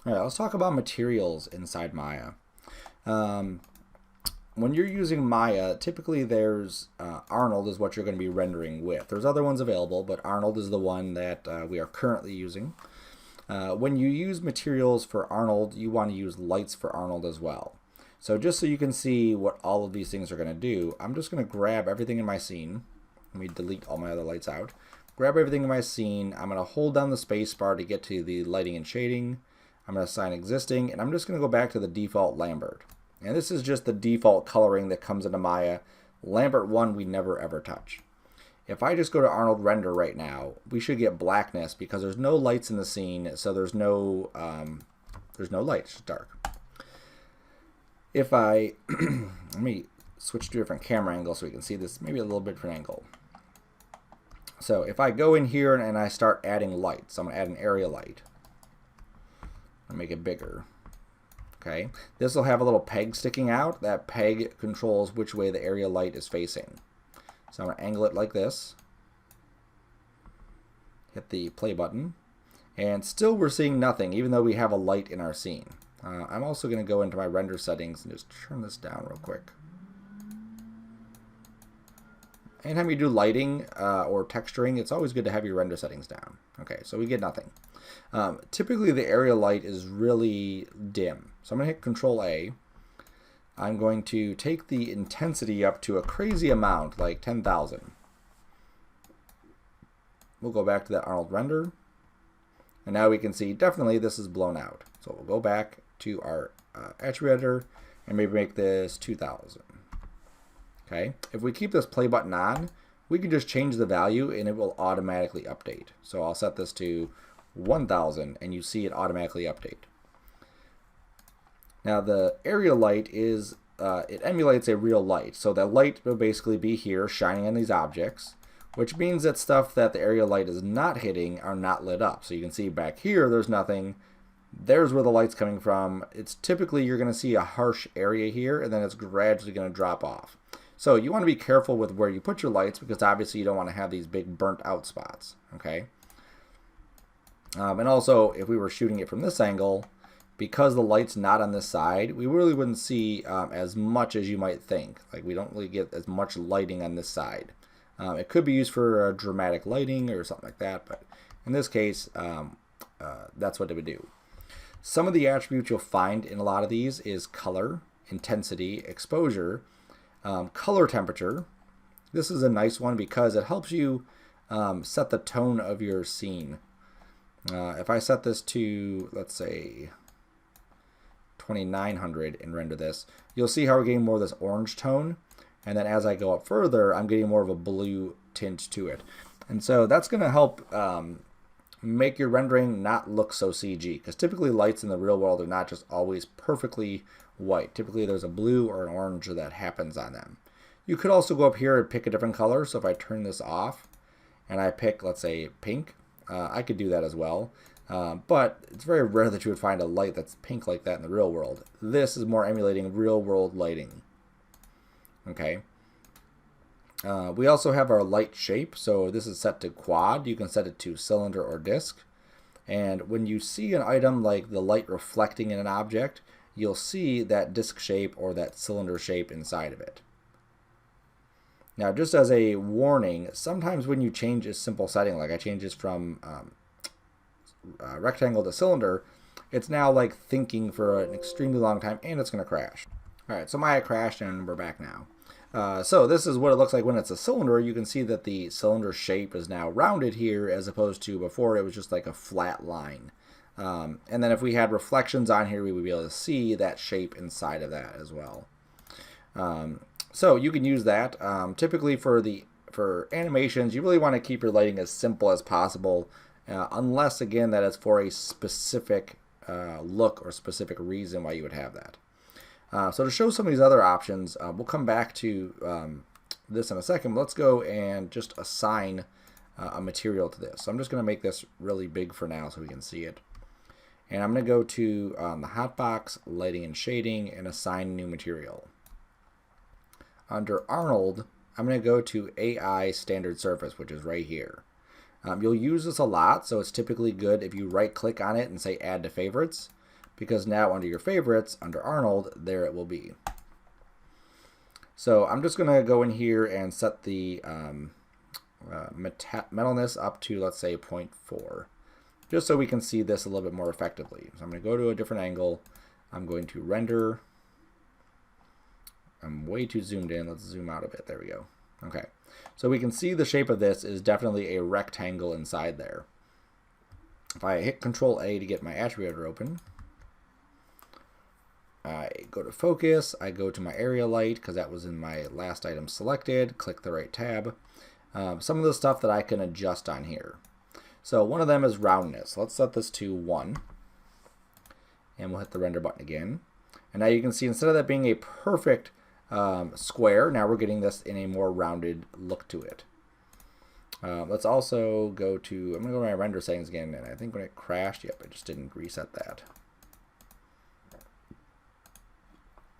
All right, let's talk about materials inside Maya. Um, when you're using Maya, typically there's Arnold is what you're going to be rendering with. There's other ones available, but Arnold is the one that we are currently using. When you use materials for Arnold, you want to use lights for Arnold as well. So just so you can see what all of these things are going to do, I'm just going to grab everything in my scene. Let me delete all my other lights out. Grab everything in my scene. I'm going to hold down the space bar to get to the lighting and shading. I'm going to assign existing, and I'm just going to go back to the default Lambert. And this is just the default coloring that comes into Maya. Lambert 1 we never ever touch. If I just go to Arnold render right now, we should get blackness because there's no lights in the scene, so there's no light, it's just dark. If I let me switch to a different camera angle so we can see this maybe a little bit different angle. So if I go in here and I start adding lights, I'm going to add an area light. I'll make it bigger. Okay, this will have a little peg sticking out. That peg controls which way the area light is facing. So I'm going to angle it like this. Hit the play button. And still we're seeing nothing, even though we have a light in our scene. I'm also going to go into my render settings and just turn this down real quick. Anytime you do lighting or texturing, it's always good to have your render settings down. Okay, so we get nothing. Typically the area light is really dim. So I'm going to hit Control A. I'm going to take the intensity up to a crazy amount, like 10,000. We'll go back to that Arnold render. And now we can see definitely this is blown out. So we'll go back to our attribute editor and maybe make this 2,000. Okay, if we keep this play button on, we can just change the value and it will automatically update. So I'll set this to 1,000 and you see it automatically update. Now the area light is, it emulates a real light. So the light will basically be here shining on these objects, which means that stuff that the area light is not hitting are not lit up. So you can see back here there's nothing. There's where the light's coming from. It's typically you're going to see a harsh area here and then it's gradually going to drop off. So you want to be careful with where you put your lights because obviously you don't want to have these big burnt out spots. Okay. And also if we were shooting it from this angle, because the light's not on this side, we really wouldn't see as much as you might think. Like we don't really get as much lighting on this side. It could be used for dramatic lighting or something like that, but in this case, that's what it would do. Some of the attributes you'll find in a lot of these is color, intensity, exposure, color temperature. This is a nice one because it helps you set the tone of your scene. If I set this to, let's say, 2900 and render this, you'll see how we're getting more of this orange tone. And then as I go up further, I'm getting more of a blue tint to it. And so that's going to help make your rendering not look so CG. Because typically lights in the real world are not just always perfectly white. Typically there's a blue or an orange that happens on them. You could also go up here and pick a different color. So if I turn this off and I pick, let's say, pink, I could do that as well. But it's very rare that you would find a light that's pink like that in the real world. This is more emulating real world lighting. Okay. We also have our light shape. So this is set to quad. You can set it to cylinder or disc. And when you see an item like the light reflecting in an object, you'll see that disc shape or that cylinder shape inside of it. Now, just as a warning, sometimes when you change a simple setting, like I change this from rectangle to cylinder, it's now like thinking for an extremely long time and it's going to crash. All right, so Maya crashed and we're back now. So this is what it looks like when it's a cylinder. You can see that the cylinder shape is now rounded here as opposed to before it was just like a flat line. And then if we had reflections on here, we would be able to see that shape inside of that as well. So you can use that. Typically for animations, you really want to keep your lighting as simple as possible, unless again that it's for a specific look or specific reason why you would have that. So to show some of these other options, we'll come back to this in a second. But let's go and just assign a material to this. So I'm just going to make this really big for now so we can see it. And I'm going to go to the hotbox, lighting and shading, and assign new material. Under Arnold, I'm going to go to AI standard surface, which is right here. You'll use this a lot, so it's typically good if you right click on it and say add to favorites. because now under your favorites, under Arnold, there it will be. So I'm just going to go in here and set the metalness up to, let's say, 0.4, just so we can see this a little bit more effectively. So I'm going to go to a different angle. I'm going to render. I'm way too zoomed in. Let's zoom out a bit. There we go. Okay. So we can see the shape of this is definitely a rectangle inside there. If I hit Control A to get my attribute editor open, I go to focus, I go to my area light because that was in my last item selected, click the right tab. Some of the stuff that I can adjust on here. So one of them is roundness. Let's set this to 1. And we'll hit the render button again. And now you can see instead of that being a perfect square, now we're getting this in a more rounded look to it. Let's also go to, I'm going to go to my render settings again, and I think when it crashed, yep, it just didn't reset that.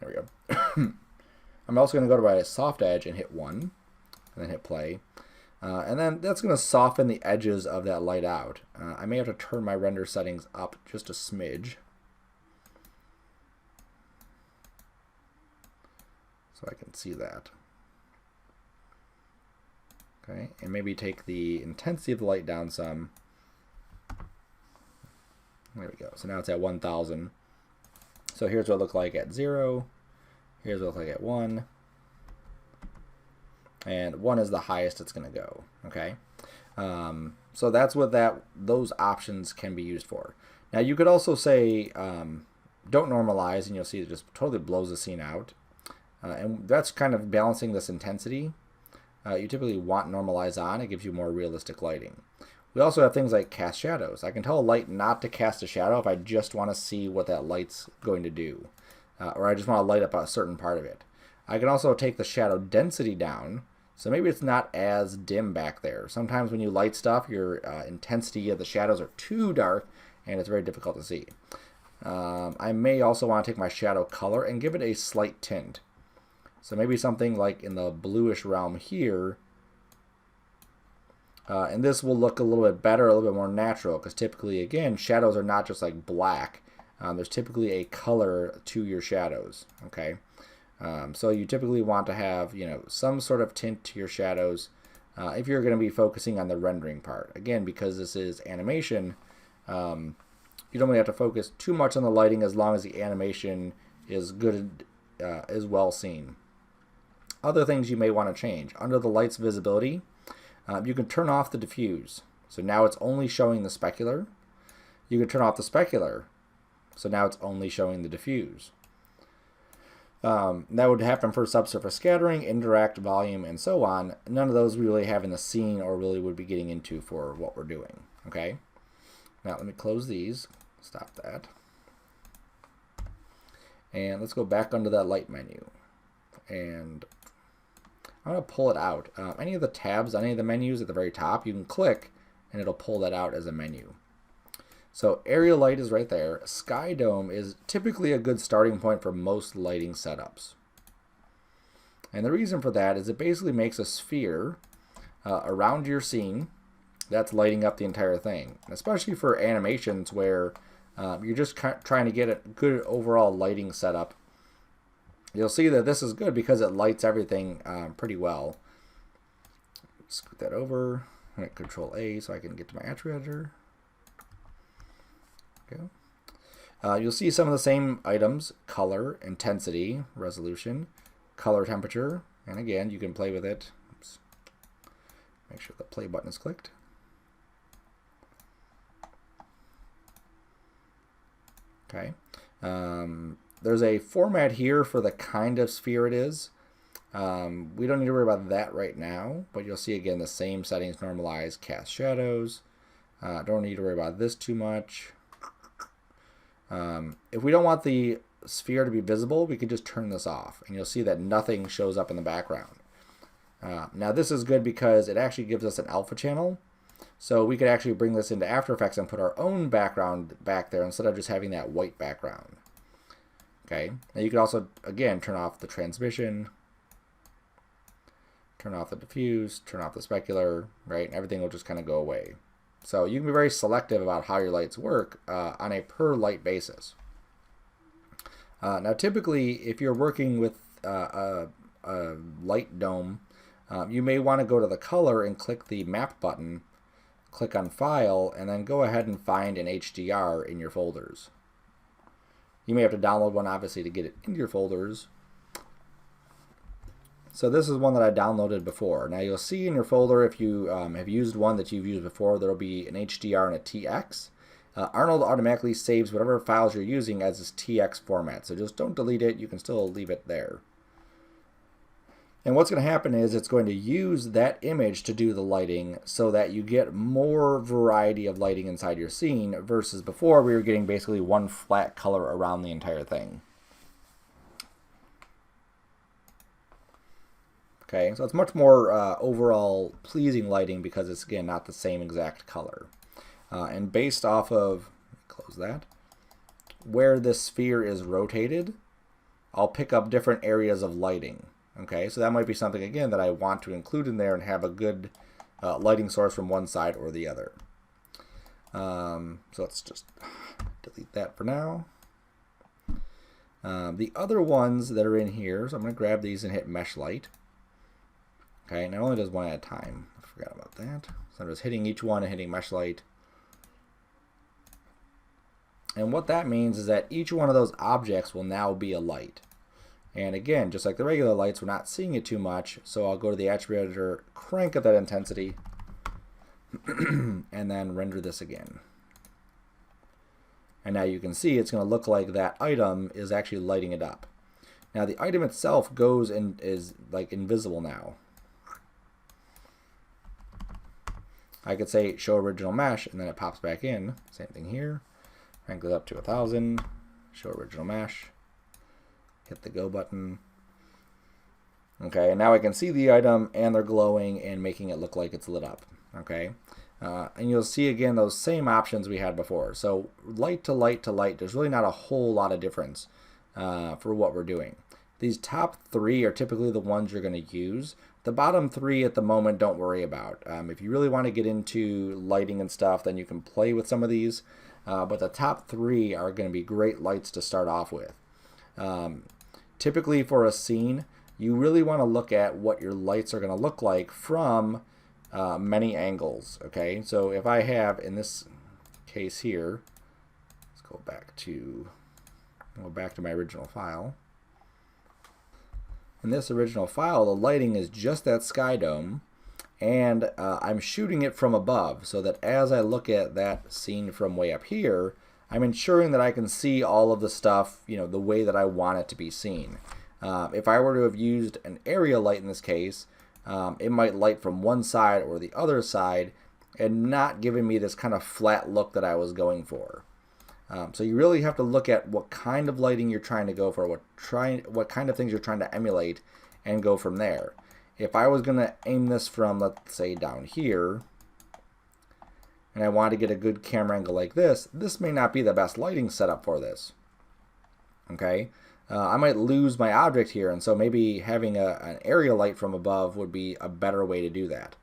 There we go. I'm also going to go to my soft edge and hit 1, and then hit play. And then that's going to soften the edges of that light out. I may have to turn my render settings up just a smidge, so I can see that. Okay, and maybe take the intensity of the light down some. There we go. So now it's at 1000. So here's what it looked like at 0. Here's what it looked like at 1. And 1 is the highest it's going to go. Okay, so that's what those options can be used for. Now you could also say don't normalize, and you'll see it just totally blows the scene out. And that's kind of balancing this intensity. You typically want normalize on. It gives you more realistic lighting. We also have things like cast shadows. I can tell a light not to cast a shadow if I just want to see what that light's going to do. Or I just want to light up a certain part of it. I can also take the shadow density down. So maybe it's not as dim back there. Sometimes when you light stuff, your intensity of the shadows are too dark and it's very difficult to see. I may also want to take my shadow color and give it a slight tint. So maybe something like in the bluish realm here. And this will look a little bit better, a little bit more natural, because typically, again, shadows are not just like black. There's typically a color to your shadows. Okay, so you typically want to have, some sort of tint to your shadows if you're going to be focusing on the rendering part. Again, because this is animation, you don't really have to focus too much on the lighting as long as the animation is good, is well seen. Other things you may want to change. Under the light's visibility, you can turn off the diffuse. So now it's only showing the specular. You can turn off the specular. So now it's only showing the diffuse. That would happen for subsurface scattering, indirect, volume, and so on. None of those we really have in the scene or really would be getting into for what we're doing. Okay. Now let me close these. Stop that. And let's go back under that light menu. And I'm going to pull it out. Any of the tabs, any of the menus at the very top, you can click and it'll pull that out as a menu. So area light is right there. Sky dome is typically a good starting point for most lighting setups. And the reason for that is it basically makes a sphere around your scene that's lighting up the entire thing. And especially for animations where you're just trying to get a good overall lighting setup. You'll see that this is good because it lights everything pretty well. Scoot that over. I'm going to Control A so I can get to my attribute editor. Okay. You'll see some of the same items: color, intensity, resolution, color temperature, and again, you can play with it. Oops. Make sure the play button is clicked. Okay. There's a format here for the kind of sphere it is. We don't need to worry about that right now, but you'll see again the same settings: normalize, cast shadows. Don't need to worry about this too much. If we don't want the sphere to be visible, we can just turn this off, and you'll see that nothing shows up in the background. Now this is good because it actually gives us an alpha channel, so we could actually bring this into After Effects and put our own background back there instead of just having that white background. Okay, now you can also, again, turn off the transmission, turn off the diffuse, turn off the specular, right, and everything will just kind of go away. So you can be very selective about how your lights work on a per light basis. Now, typically, if you're working with a light dome, you may want to go to the color and click the map button, click on File, and then go ahead and find an HDR in your folders. You may have to download one, obviously, to get it into your folders. So this is one that I downloaded before. Now you'll see in your folder, if you have used one that you've used before, there will be an HDR and a TX. Arnold automatically saves whatever files you're using as this TX format, so just don't delete it. You can still leave it there. And what's going to happen is it's going to use that image to do the lighting so that you get more variety of lighting inside your scene versus before we were getting basically one flat color around the entire thing. Okay, so it's much more overall pleasing lighting because it's, again, not the same exact color. And based off of, close that, where this sphere is rotated, I'll pick up different areas of lighting. Okay, so that might be something, again, that I want to include in there and have a good lighting source from one side or the other. So let's just delete that for now. The other ones that are in here, so I'm going to grab these and hit Mesh Light. Okay, and it only does one at a time. I forgot about that. So I'm just hitting each one and hitting Mesh Light. And what that means is that each one of those objects will now be a light. And again, just like the regular lights, we're not seeing it too much, so I'll go to the attribute editor, crank up that intensity, and then render this again. And now you can see it's going to look like that item is actually lighting it up. Now the item itself goes and is like invisible now. I could say show original mesh, and then it pops back in. Same thing here. Crank it up to 1000, show original mesh. Hit the go button. Okay, and now I can see the item and they're glowing and making it look like it's lit up. Okay, and you'll see again those same options we had before. So light to light to light, there's really not a whole lot of difference for what we're doing. These top three are typically the ones you're going to use. The bottom three at the moment, don't worry about. If you really want to get into lighting and stuff, then you can play with some of these. But the top three are going to be great lights to start off with. Typically for a scene, you really want to look at what your lights are going to look like from many angles. Okay, so if I have, in this case here, let's go back to my original file. In this original file, the lighting is just that sky dome, and I'm shooting it from above so that as I look at that scene from way up here, I'm ensuring that I can see all of the stuff, the way that I want it to be seen. If I were to have used an area light in this case, it might light from one side or the other side and not giving me this kind of flat look that I was going for. So you really have to look at what kind of lighting you're trying to go for, what kind of things you're trying to emulate, and go from there. If I was going to aim this from, let's say, down here, and I want to get a good camera angle like this may not be the best lighting setup for this. Okay, I might lose my object here, and so maybe having an area light from above would be a better way to do that.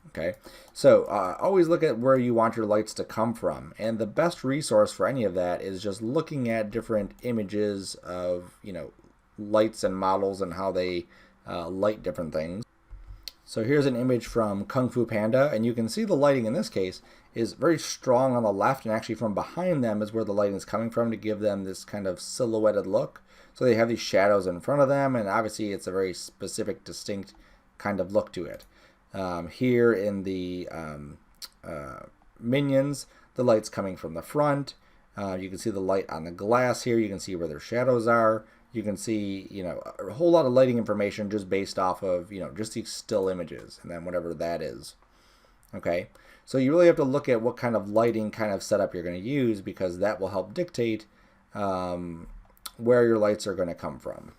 Okay, so always look at where you want your lights to come from, and the best resource for any of that is just looking at different images of lights and models and how they light different things. So here's an image from Kung Fu Panda, and you can see the lighting in this case is very strong on the left, and actually from behind them is where the lighting is coming from to give them this kind of silhouetted look. So they have these shadows in front of them, and obviously it's a very specific, distinct kind of look to it. Here in the minions, the light's coming from the front. You can see the light on the glass here. You can see where their shadows are. You can see, a whole lot of lighting information just based off of, just these still images and then whatever that is. Okay, so you really have to look at what kind of lighting kind of setup you're going to use, because that will help dictate where your lights are going to come from.